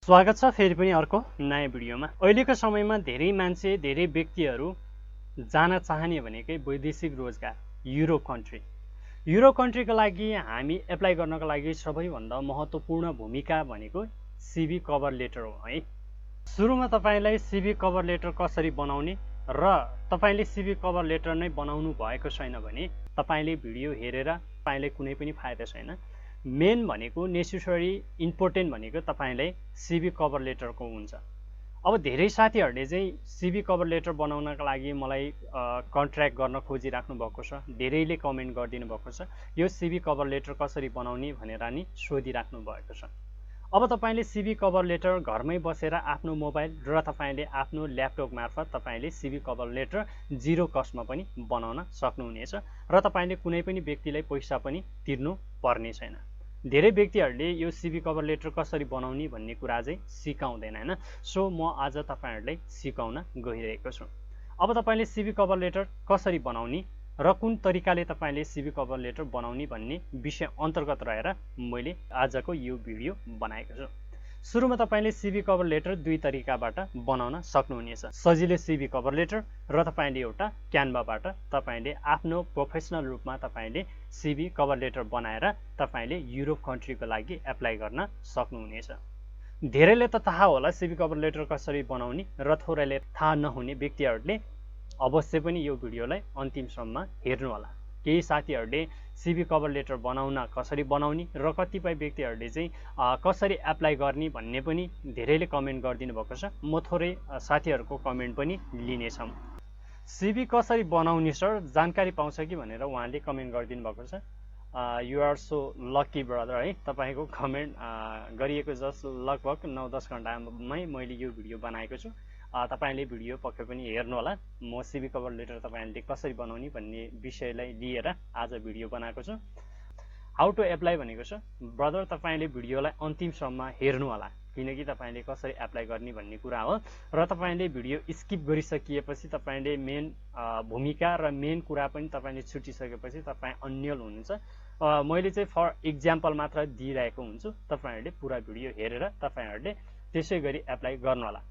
स्वागत छ फेरि पनि अर्को नयाँ भिडियोमा। अहिलेको समयमा धेरै मान्छे धेरै व्यक्तिहरू जान चाहने भनेकै वैदेशिक रोजगार युरोप कन्ट्री। युरोप कन्ट्रीको लागि हामी एप्लाई गर्नको लागि सबैभन्दा महत्त्वपूर्ण भूमिका भनेको सिभी कभर लेटर हो है। सुरुमा तपाईलाई सिभी कभर लेटर कसरी बनाउने र तपाईले सिभी कभर लेटर नै बनाउनु भएको छैन भने तपाईले भिडियो हेरेर तपाईलाई कुनै पनि फाइदा छैन। मेन भनेको नेसेसरी इम्पोर्टेन्ट भनेको तपाईलाई सिभी कभर लेटरको हुन्छ। अब धेरै साथीहरूले चाहिँ सिभी कभर लेटर बनाउनका लागि मलाई कन्ट्र्याक्ट गर्न खोजिराख्नु भएको छ। धेरैले कमेन्ट गरिदिनु भएको छ यो सिभी कभर लेटर कसरी बनाउने भनेर नि सोधिराख्नु भएको छ। अब तपाईले सिभी कभर लेटर घरमै बसेर आफ्नो मोबाइल र तपाईले आफ्नो ल्यापटप मार्फत तपाईले सिभी कभर लेटर जिरो कस्टमा पनि बनाउन सक्नुहुनेछ र तपाईले कुनै पनि व्यक्तिलाई पैसा पनि तिर्नु पर्ने छैन। धेरै व्यक्तिहरूले यो सिभी कभर लेटर कसरी बनाउने भन्ने कुरा चाहिँ सिकाउँदैन हैन। सो म आज तपाईहरुलाई सिकाउन गइरहेको छु। अब तपाईले सिभी कभर लेटर कसरी बनाउने र कुन तरिकाले तपाईले सिभी कभर लेटर बनाउने भन्ने विषय अन्तर्गत रहेर मैले आजको यो भिडियो बनाएको छु। सुरुमा तपाईले सिभी कभर लेटर दुई तरिकाबाट बनाउन सक्नुहुनेछ। सजिलो सिभी कभर लेटर र तपाईले एउटा क्यानभाबाट तपाईले आफ्नो प्रोफेसनल रूपमा तपाईले सिभी कभर लेटर बनाएर तपाईले युरोप कन्ट्रीको लागि एप्लाई गर्न सक्नुहुनेछ। धेरैले त थाहा होला सिभी कभर लेटर कसरी बनाउने र थोरैले थाहा नहुने व्यक्तिहरूले अवश्य पनि यो भिडियोलाई अन्तिमसम्म हेर्नु होला। केही साथीहरूले सिभी कभर लेटर बनाउन कसरी बनाउने र कतिपय व्यक्तिहरूले चाहिँ कसरी एप्लाई गर्ने भन्ने पनि धेरैले कमेन्ट गरिदिनु भएको छ। म थोरै साथीहरूको कमेन्ट पनि लिनेछौँ। सिभी कसरी बनाउने सर जानकारी पाउँछ कि भनेर उहाँले कमेन्ट गरिदिनु भएको छ। You are so lucky brother है। तपाईको कमेन्ट गरिएको जस्ट लगभग 9-10 घण्टामै मैले यो भिडियो बनाएको छु। तपाईले भिडियो पक्कै पनि हेर्नु होला। म सिभी कभर लेटर तपाईले कसरी बनाउने भन्ने विषयलाई लिएर आज भिडियो बनाएको छु। हाउ टु एप्लाई भनेको छ ब्रदर तपाईले भिडियोलाई अन्तिमसम्म हेर्नु होला किनकि तपाईले कसरी एप्लाई गर्ने भन्ने कुरा हो र तपाईले भिडियो स्किप गरिसकिएपछि तपाईले मेन भूमिका र मेन कुरा पनि तपाईले छुटिसकेपछि तपाई अन्यल हुनुहुन्छ। मैले चाहिँ फर एक्जाम्पल मात्र दिइरहेको हुन्छु। तपाईहरुले पुरा भिडियो हेरेर तपाईहरुले त्यसै गरी एप्लाई गर्नु होला।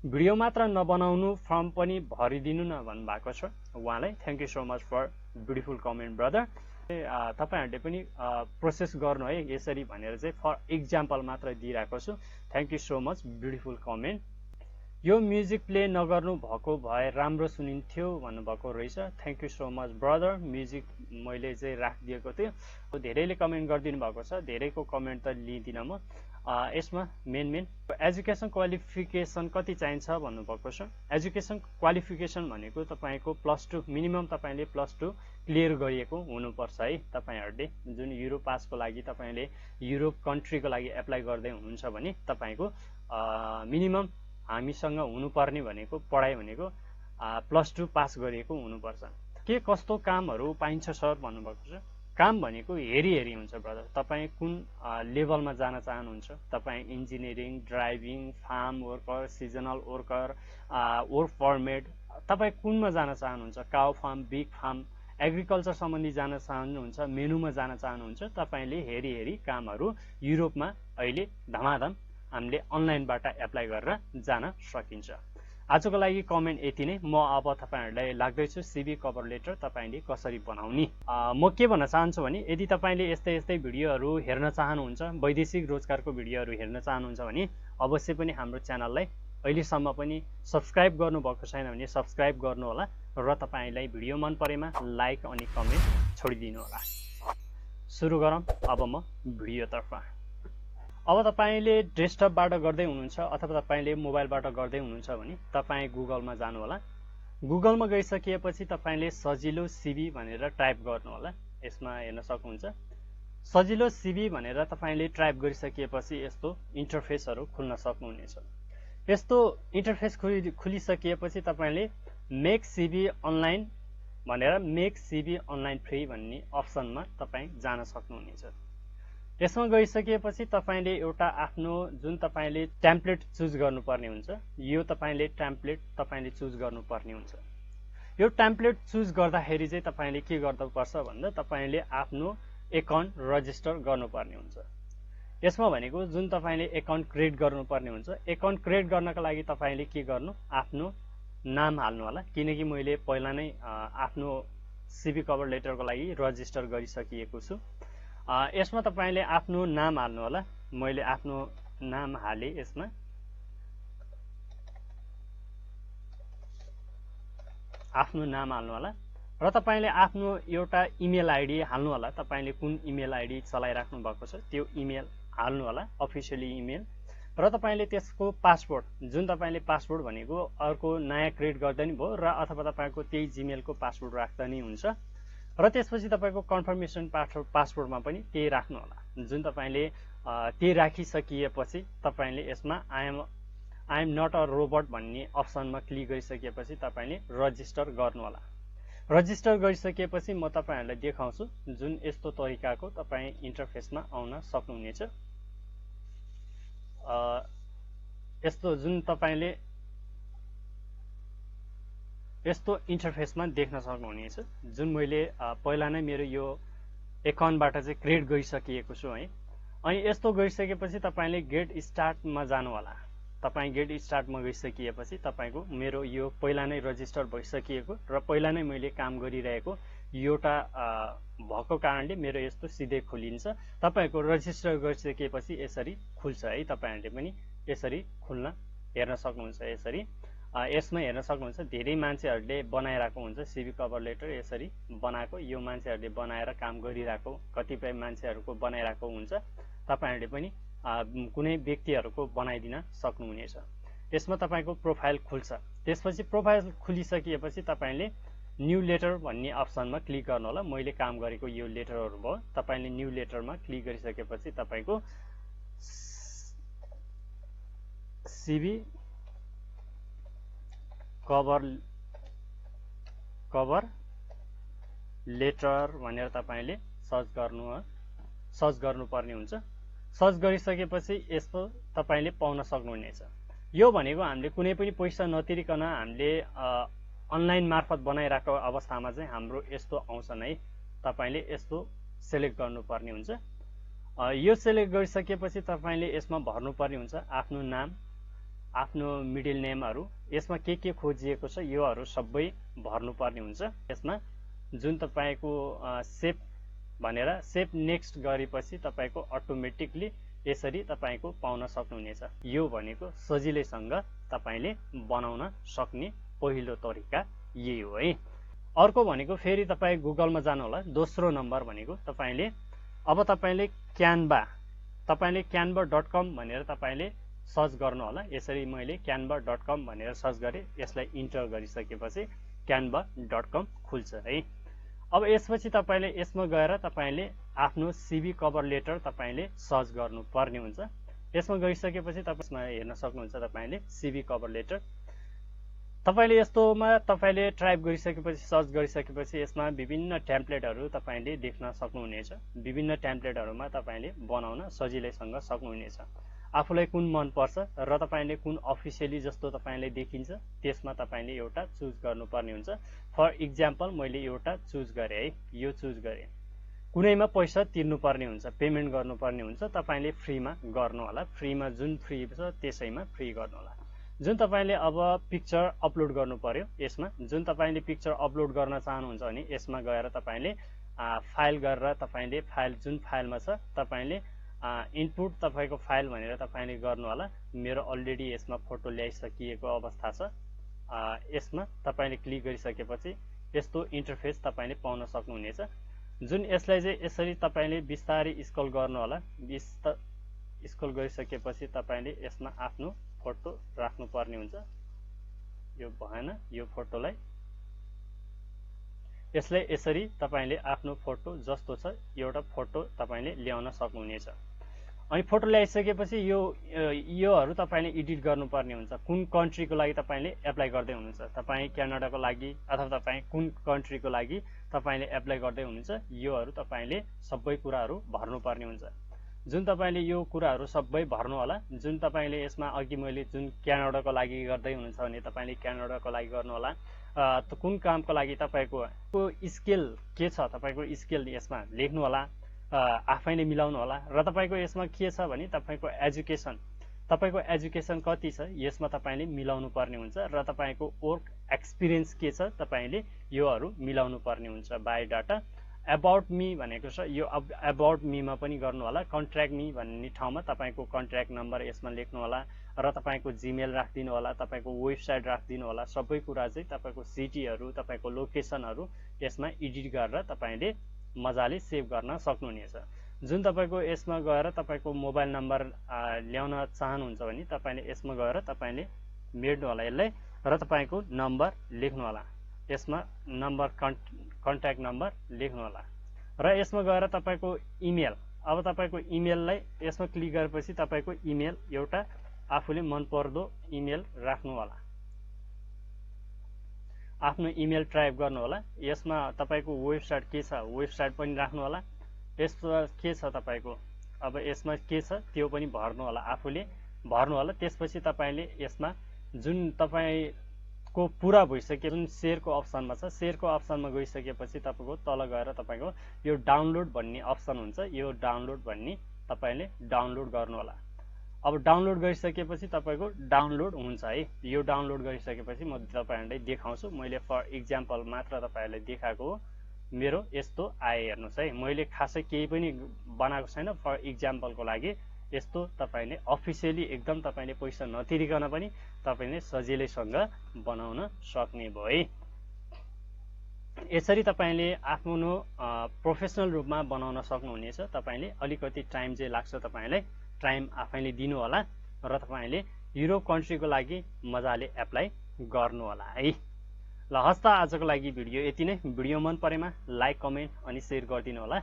भिडियो मात्र नबनाउनु फर्म पनि भरिदिनु न भन्नुभएको छ उहाँलाई। Thank you so much for beautiful comment brother. तपाईहरुले पनि प्रोसेस गर्नु है यसरी भनेर चाहिँ फर एक्जाम्पल मात्र दिइरहेको छु। Thank you so much beautiful comment. यो म्युजिक प्ले नगर्नु भएको भए राम्रो सुनिन्थ्यो भन्नुभएको रहेछ। Thank you so much brother. Music मैले चाहिँ राखिदिएको थियो। धेरैले कमेन्ट गरिदिनु भएको छ। धेरैको कमेन्ट त लिदिनँ म। यसमा मेन एजुकेसन क्वालिफिकेसन कति चाहिन्छ भन्नुभएको छ। एजुकेसन क्वालिफिकेसन भनेको तपाईको +2 मिनिमम तपाईले +2 क्लियर गरिएको हुनुपर्छ है। तपाईहरुले जुन युरोप पासको लागि तपाईले युरोप कन्ट्रीको लागि एप्लाई गर्दै हुनुहुन्छ भने तपाईको मिनिमम हामीसँग हुनुपर्ने भनेको पढाइ भनेको +2 पास गरिएको हुनुपर्छ। के कस्तो कामहरु पाइन्छ सर भन्नुभएको छ। काम भनेको हेरी हुन्छ ब्रदर। तपाई कुन लेभलमा जान चाहनुहुन्छ। तपाई engineering, driving, farm worker, seasonal worker, work permit तपाई कुनमा जान चाहनुहुन्छ। Cow farm, big farm, agriculture सम्बन्धी जान चाहनुहुन्छ, मेनुमा जान चाहनुहुन्छ। तपाईले हेरी कामहरु युरोपमा अहिले धमाधम हामीले अनलाइनबाट एप्लाई गरेर जान सकिन्छ। आजको लागि कमेन्ट यति नै। म अब तपाईहरुलाई लाग्दैछु सिभी कभर लेटर तपाईले कसरी बनाउने। म के भन्न चाहन्छु भने यदि तपाईले यस्तै भिडियोहरु हेर्न चाहनुहुन्छ, वैदेशिक रोजगारको भिडियोहरु हेर्न चाहनुहुन्छ भने अवश्य पनि हाम्रो च्यानललाई अहिलेसम्म पनि सब्स्क्राइब गर्नुभएको छैन भने सब्स्क्राइब गर्नु होला र तपाईलाई भिडियो मन परेमा लाइक अनि कमेन्ट छोडिदिनु होला। सुरु गरौँ अब म भिडियोतर्फ। अब तपाईले डेस्कटपबाट गर्दै हुनुहुन्छ अथवा तपाईले मोबाइलबाट गर्दै हुनुहुन्छ भने तपाई गुगलमा जानु होला। गुगलमा गइसकेपछि तपाईले सजिलो सिभी भनेर टाइप गर्नु होला। यसमा हेर्न सक्नुहुन्छ। सजिलो सिभी भनेर तपाईले टाइप गरिसकेपछि यस्तो इन्टरफेसहरु खुल्न सक्नुहुनेछ। यस्तो इन्टरफेस खुलिसकेपछि तपाईले मेक सिभी अनलाइन भनेर मेक सिभी अनलाइन फ्री भन्ने अप्सनमा तपाई जान सक्नुहुनेछ। यसमा गइसकेपछि तपाईले एउटा आफ्नो जुन तपाईले टेम्प्लेट चुज गर्नुपर्ने हुन्छ यो तपाईले टेम्प्लेट तपाईले चुज गर्नुपर्ने हुन्छ। यो टेम्प्लेट चुज गर्दाखेरि चाहिँ तपाईले के गर्नुपर्छ भन्दा तपाईले आफ्नो एकाउन्ट रजिस्टर गर्नुपर्ने हुन्छ। यसमा भनेको जुन तपाईले एकाउन्ट क्रिएट गर्नुपर्ने हुन्छ, एकाउन्ट क्रिएट गर्नका लागि तपाईले के गर्नु, आफ्नो नाम हाल्नु होला, किनकि मैले पहिला नै आफ्नो सिभी कभर लेटरको लागि रजिस्टर गरिसकिएको छु। यसमा तपाईले आफ्नो नाम हाल्नु होला, मैले आफ्नो नाम हाले। यसमा आफ्नो नाम हाल्नु होला र तपाईले आफ्नो एउटा इमेल आइडी हाल्नु होला, तपाईले कुन इमेल आइडी चलाइराख्नु भएको छ त्यो इमेल हाल्नु होला, अफिसियली इमेल। र तपाईले त्यसको पासवर्ड, जुन तपाईले पासवर्ड भनेको अर्को नयाँ क्रिएट गर्दा नि भयो र अथवा तपाईको त्यही जीमेलको पासवर्ड राख्दा नि हुन्छ। र त्यसपछि तपाईको कन्फर्मेसन पासवर्डमा पनि त्यही राख्नु होला। जुन तपाईले त्यही राखिसकिएपछि तपाईले यसमा I am not a robot भन्ने अप्सनमा क्लिक गरिसकेपछि तपाईले रजिस्टर गर्नु होला। रजिस्टर गरिसकेपछि म तपाईहरुलाई देखाउँछु जुन यस्तो तरिकाको तपाई इन्टरफेसमा आउन सक्नुहुनेछ। यस्तो जुन तपाईले यस्तो इन्टरफेसमा देख्न सक्नुहुनेछ, जुन मैले पहिला नै मेरो यो एकाउन्टबाट चाहिँ क्रिएट गरिसकिएको छु है। अनि यस्तो गरिसकेपछि तपाईले गेट स्टार्टमा जानु होला। तपाई गेट स्टार्टमा गइसकिएपछि तपाईको मेरो यो पहिला नै रजिस्टर भइसकिएको र पहिला नै मैले काम गरिरहेको एउटा भएको कारणले मेरो यस्तो सिधै खोलिन्छ। तपाईको रजिस्टर गरिसकेपछि यसरी खुल्छ है। तपाईहरुले पनि यसरी खुल्न हेर्न सक्नुहुन्छ। यसरी यसमा हेर्न सक्नुहुन्छ धेरै मान्छेहरुले बनाइराको हुन्छ सिभी कभर लेटर, यसरी बनाएको यो मान्छेहरुले बनाएर काम गरिराको, कतिपय मान्छेहरुको बनाइराको हुन्छ। तपाईहरुले पनि कुनै व्यक्तिहरुको बनाइदिन सक्नुहुनेछ। यसमा तपाईको प्रोफाइल खुल्छ। त्यसपछि प्रोफाइल खुलिसकिएपछि तपाईले न्यू लेटर भन्ने अप्सनमा क्लिक गर्नु होला। मैले काम गरेको यो लेटरहरु भयो। तपाईले न्यू लेटरमा क्लिक गरिसकेपछि तपाईको सिभी कभर लेटर भनेर तपाईले सर्च गर्नुपर्ने हुन्छ। सर्च गरिसकेपछि यस्तो तपाईले पाउन सक्नुहुनेछ। यो भनेको हामीले कुनै पनि पैसा नतिरिकन हामीले अनलाइन मार्फत बनाइराखेको अवस्थामा चाहिँ हाम्रो यस्तो आउँछ नै। तपाईले यस्तो सिलेक्ट गर्नुपर्ने हुन्छ। यो सिलेक्ट गरिसकेपछि तपाईले यसमा भर्नुपर्ने हुन्छ आफ्नो नाम, आफ्नो मिडल नेमहरु, यसमा के खोजिएको छ योहरु सबै भर्नुपर्ने हुन्छ। यसमा जुन तपाईको सेभ भनेर सेभ नेक्स्ट गरेपछि तपाईको अटोमेटिकली यसरी तपाईको पाउन सक्नुहुनेछ। यो भनेको सजिलैसँग तपाईले बनाउन सक्ने पहिलो तरिका यही हो है। अर्को भनेको फेरि तपाई गुगलमा जानु होला। दोस्रो नम्बर भनेको तपाईले अब तपाईले canva.com भनेर तपाईले सर्च गर्नु होला। यसरी मैले canva.com भनेर सर्च गरे, यसलाई इन्टर गरिसकेपछि canva.com खुल्छ है। अब यसपछि तपाईले यसमा गएर तपाईले आफ्नो सिभी कभर लेटर तपाईले सर्च गर्नुपर्ने हुन्छ। यसमा गइसकेपछि तपाईमा हेर्न सक्नुहुन्छ तपाईले सिभी कभर लेटर। तपाईले यस्तोमा तपाईले टाइप गरिसकेपछि सर्च गरिसकेपछि यसमा विभिन्न टेम्प्लेटहरु तपाईले देख्न सक्नुहुनेछ। विभिन्न टेम्प्लेटहरुमा तपाईले बनाउन सजिलैसँग सक्नुहुनेछ। आफुलाई कुन मन पर्छ र तपाईले कुन अफिसियली जस्तो तपाईले देखिन्छ त्यसमा तपाईले एउटा चुज गर्नुपर्ने हुन्छ। फर एक्जाम्पल मैले एउटा चुज गरे है। यो चुज गरे। कुनैमा पैसा तिर्नुपर्ने हुन्छ, पेमेन्ट गर्नुपर्ने हुन्छ। तपाईले फ्रीमा गर्नु होला। फ्रीमा जुन फ्री छ त्यसैमा फ्री गर्नु होला। जुन तपाईले अब पिक्चर अपलोड गर्नु पर्यो, यसमा जुन तपाईले पिक्चर अपलोड गर्न चाहनुहुन्छ भने यसमा गएर तपाईले फाइल गरेर तपाईले फाइल जुन फाइलमा छ तपाईले इनपुट तपाईको फाइल भनेर तपाईले गर्नु होला। मेरो अलरेडी यसमा फोटो ल्याइसकिएको अवस्था छ। यसमा तपाईले क्लिक गरिसकेपछि यस्तो इन्टरफेस तपाईले पाउन सक्नुहुनेछ। जुन यसलाई चाहिँ यसरी तपाईले बिस्तारै स्क्रल गर्नु होला। स्क्रल गरिसकेपछि तपाईले यसमा आफ्नो फोटो राख्नु पर्ने हुन्छ। यो भएन, यो फोटोलाई यसलाई यसरी तपाईले आफ्नो फोटो जस्तो छ एउटा फोटो तपाईले ल्याउन सक्नुहुनेछ। अनि फोटो ल्याइसकेपछि योहरु तपाईले एडिट गर्नुपर्ने हुन्छ। कुन कन्ट्रीको लागि तपाईले एप्लाई गर्दै हुनुहुन्छ, तपाई क्यानाडाको लागि अथवा तपाई कुन कन्ट्रीको लागि तपाईले एप्लाई गर्दै हुनुहुन्छ, योहरु तपाईले सबै कुराहरु भर्नुपर्ने हुन्छ। जुन तपाईले यो कुराहरु सबै भर्नु होला। जुन तपाईले यसमा अघि मैले जुन क्यानाडाको लागि गर्दै हुनुहुन्छ भने तपाईले क्यानाडाको लागि गर्नु होला। कुन कामको लागि तपाईको स्किल के छ, तपाईको स्किल यसमा लेख्नु होला। आफैले मिलाउनु होला। र तपाईँको यसमा के छ भने तपाईँको एजुकेसन कति छ यसमा तपाईँले मिलाउनु पर्ने हुन्छ र तपाईँको वर्क एक्सपिरियन्स के छ तपाईँले योहरू मिलाउनु पर्ने हुन्छ। बायोडाटा एबाउट मी भनेको छ, यो एबाउट मीमा पनि गर्नु होला। कन्ट्र्याक्ट मी भन्ने ठाउँमा तपाईँको कन्ट्र्याक्ट नम्बर यसमा लेख्नु होला र तपाईँको जिमेल राखिदिनु होला, तपाईँको वेबसाइट राखिदिनु होला। सबै कुरा चाहिँ तपाईँको सिटीहरू, तपाईँको लोकेसनहरू यसमा एडिट गरेर तपाईँले मजाले सेभ गर्न सक्नुहुनेछ। जुन तपाईँको यसमा गएर तपाईँको मोबाइल नम्बर ल्याउन चाहनुहुन्छ भने तपाईँले यसमा गएर तपाईँले मेट्नु होला यसलाई र तपाईँको नम्बर लेख्नु होला। यसमा नम्बर कन्ट्याक्ट नम्बर लेख्नु होला र यसमा गएर तपाईँको इमेल, अब तपाईँको इमेललाई यसमा क्लिक गरेपछि तपाईँको इमेल एउटा आफूले मनपर्दो इमेल राख्नु होला। आफ्नो इमेल टाइप गर्नु होला। यसमा तपाईँको वेबसाइट के छ वेबसाइट पनि राख्नु होला। यसमा के छ तपाईँको, अब यसमा के छ त्यो पनि भर्नु होला, आफूले भर्नु होला। त्यसपछि तपाईँले यसमा जुन तपाईँको पुरा भइसक्यो, जुन सेयरको अप्सनमा छ, सेयरको अप्सनमा गइसकेपछि तपाईँको तल गएर तपाईँको यो डाउनलोड भन्ने अप्सन हुन्छ, यो डाउनलोड भन्ने तपाईँले डाउनलोड गर्नु होला। अब डाउनलोड गरिसकेपछि तपाईँको डाउनलोड हुन्छ है। यो डाउनलोड गरिसकेपछि म तपाईँहरूलाई देखाउँछु। मैले फर इक्जाम्पल मात्र तपाईँहरूलाई देखाएको हो। मेरो यस्तो आए हेर्नुहोस् है, मैले खासै केही पनि बनाएको छैन, फर इक्जाम्पलको लागि यस्तो तपाईँले अफिसियली एकदम तपाईँले पैसा नतिरिकन पनि तपाईँले सजिलैसँग बनाउन सक्ने भयो है। यसरी तपाईँले आफ्नो प्रोफेसनल रूपमा बनाउन सक्नुहुनेछ। तपाईँले अलिकति टाइम चाहिँ लाग्छ, तपाईँलाई टाइम आफैले दिनु होला र तपाईँले युरोप कन्ट्रीको लागि मजाले एप्लाई गर्नु होला है। ल हस् त, आजको लागि भिडियो यति नै। भिडियो मन परेमा लाइक, कमेन्ट अनि सेयर गरिदिनु होला।